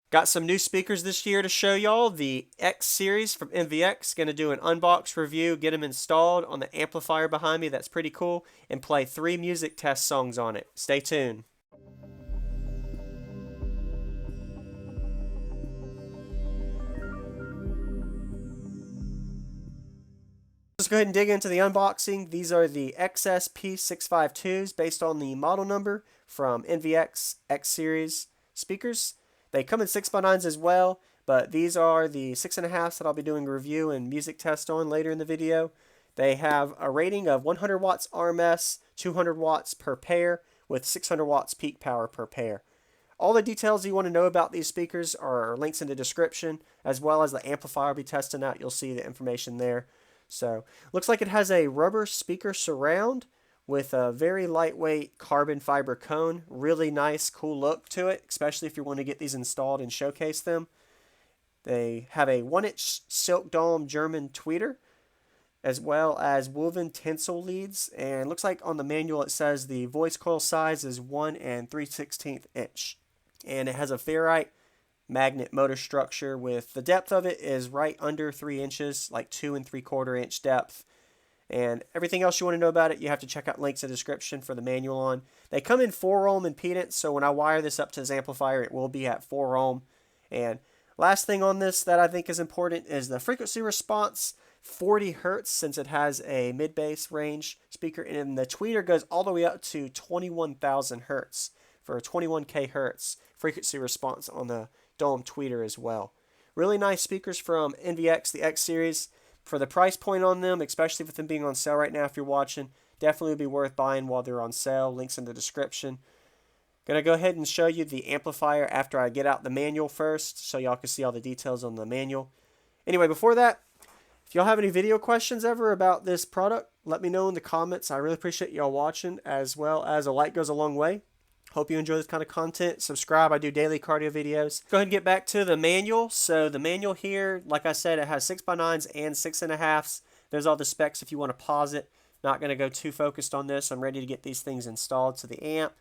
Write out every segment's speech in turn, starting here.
Got some new speakers this year to show y'all. The X series from MVX. Going to do an unbox review, get them installed on the amplifier behind me. That's pretty cool. And play 3 music test songs on it. Stay tuned. Let's go ahead and dig into the unboxing. These are the XSP652s based on the model number from NVX X Series speakers. They come in 6x9s as well, but these are the 6.5s that I'll be doing a review and music test on later in the video. They have a rating of 100 watts RMS, 200 watts per pair, with 600 watts peak power per pair. All the details you want to know about these speakers are links in the description, as well as the amplifier I'll be testing out. You'll see the information there. So, looks like it has a rubber speaker surround with a very lightweight carbon fiber cone. Really nice, cool look to it, especially if you want to get these installed and showcase them. They have a 1-inch silk dome German tweeter, as well as woven tinsel leads. And looks like on the manual it says the voice coil size is 1 3/16 inch. And it has a ferrite magnet motor structure with the depth of it is right under 3 inches, like 2 3/4 inch depth. And everything else you want to know about it, you have to check out links in the description for the manual on. They come in 4 ohm impedance, so when I wire this up to this amplifier, it will be at 4 ohm. And last thing on this that I think is important is the frequency response, 40 hertz, since it has a mid-bass range speaker, and the tweeter goes all the way up to 21,000 hertz for a 21k hertz frequency response on the dome tweeter as well. Really nice speakers from NVX, the X series. For the price point on them, especially with them being on sale right now if you're watching, definitely would be worth buying while they're on sale. Links in the description. Gonna go ahead and show you the amplifier after I get out the manual first, so y'all can see all the details on the manual. Anyway, before that, if y'all have any video questions ever about this product, let me know in the comments. I really appreciate y'all watching, as well as a like goes a long way. Hope you enjoy this kind of content. Subscribe. I do daily cardio videos. Go ahead and get back to the manual. So the manual here, like I said, it has 6x9s and 6.5s. There's all the specs if you want to pause it. Not going to go too focused on this. I'm ready to get these things installed to the amp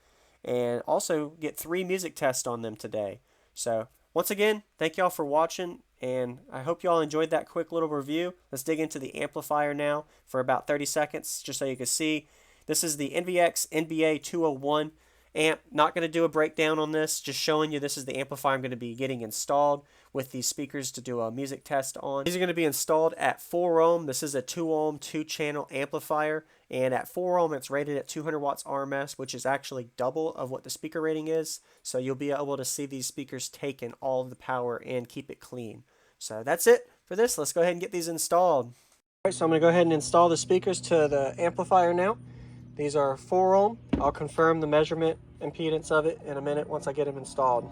and also get 3 music tests on them today. So once again, thank y'all for watching, and I hope y'all enjoyed that quick little review. Let's dig into the amplifier now for about 30 seconds just so you can see. This is the NVX NBA 201 amp. Not going to do a breakdown on this, just showing you this is the amplifier I'm going to be getting installed with these speakers to do a music test on. These are going to be installed at 4 ohm. This is a 2 ohm 2-channel amplifier, and at 4 ohm it's rated at 200 watts RMS, which is actually double of what the speaker rating is, so you'll be able to see these speakers taking all of the power and keep it clean. So that's it for this. Let's go ahead and get these installed. Alright, so I'm going to go ahead and install the speakers to the amplifier now. These are 4 ohm. I'll confirm the measurement impedance of it in a minute once I get them installed.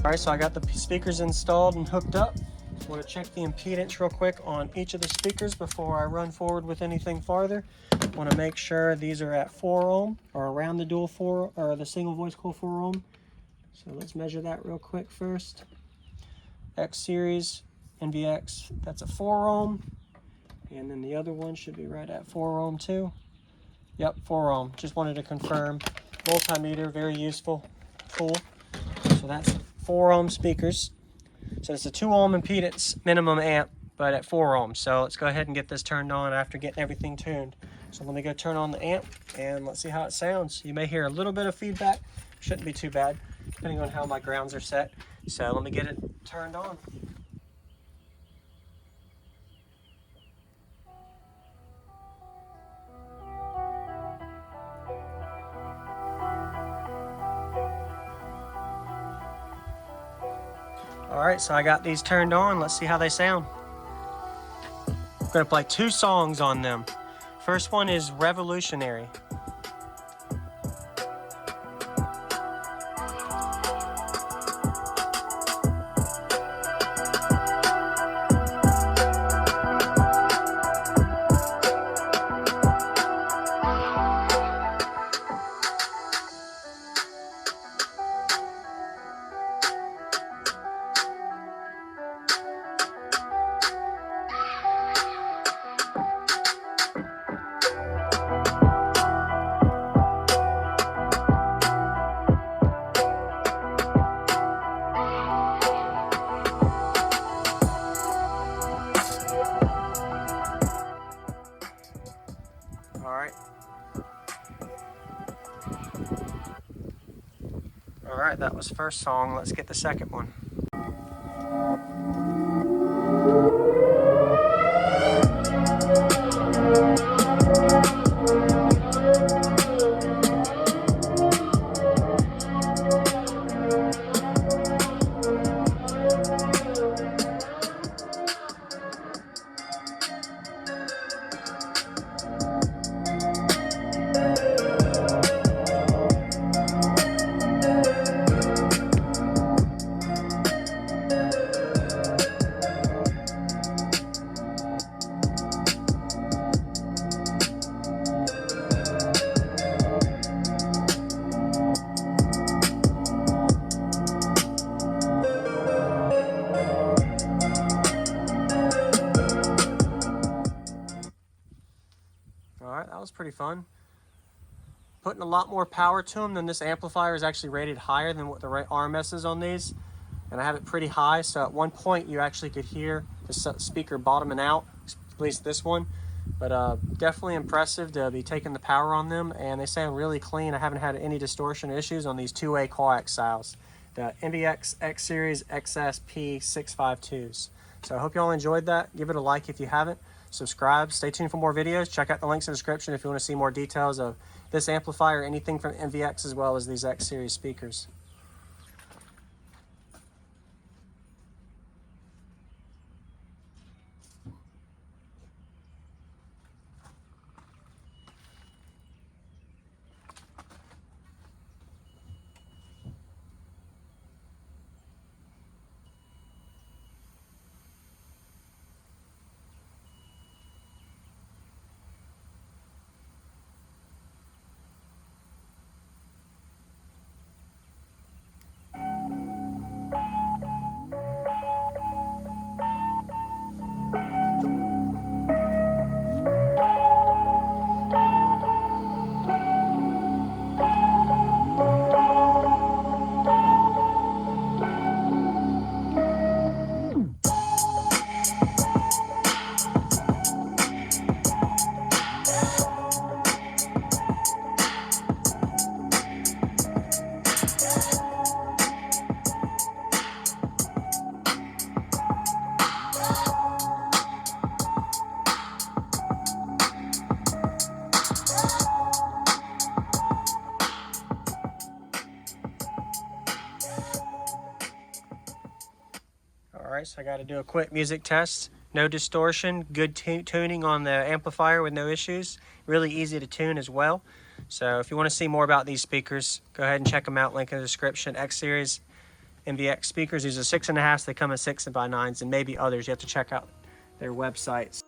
Alright, so I got the speakers installed and hooked up. I want to check the impedance real quick on each of the speakers before I run forward with anything farther. I want to make sure these are at 4 ohm or around the dual 4 or the single voice coil 4 ohm. So let's measure that real quick first. X series, NVX, that's a 4 ohm. And then the other one should be right at 4 ohm too. Yep, 4 ohm. Just wanted to confirm. Multimeter, very useful. Cool. So that's 4 ohm speakers. So it's a 2 ohm impedance minimum amp, but at 4 ohms. So let's go ahead and get this turned on after getting everything tuned. So let me go turn on the amp and let's see how it sounds. You may hear a little bit of feedback. Shouldn't be too bad, depending on how my grounds are set. So let me get it turned on. Alright, so I got these turned on. Let's see how they sound. I'm going to play 2 songs on them. First one is Revolutionary. Alright, that was first song. Let's get the second one. Alright, that was pretty fun. Putting a lot more power to them than this amplifier is actually rated higher than what the RMS is on these. And I have it pretty high, so at one point you actually could hear the speaker bottoming out, at least this one. But definitely impressive to be taking the power on them, and they sound really clean. I haven't had any distortion issues on these two-way coaxials, the MVX X Series XS P652s. So I hope you all enjoyed that. Give it a like if you haven't. Subscribe. Stay tuned for more videos. Check out the links in the description if you want to see more details of this amplifier, anything from MVX, as well as these X Series speakers. Alright, so I got to do a quick music test. No distortion, good tuning on the amplifier with no issues. Really easy to tune as well. So if you want to see more about these speakers, go ahead and check them out. Link in the description. X Series MVX speakers. These are 6.5s. They come in 6x9s and maybe others. You have to check out their websites.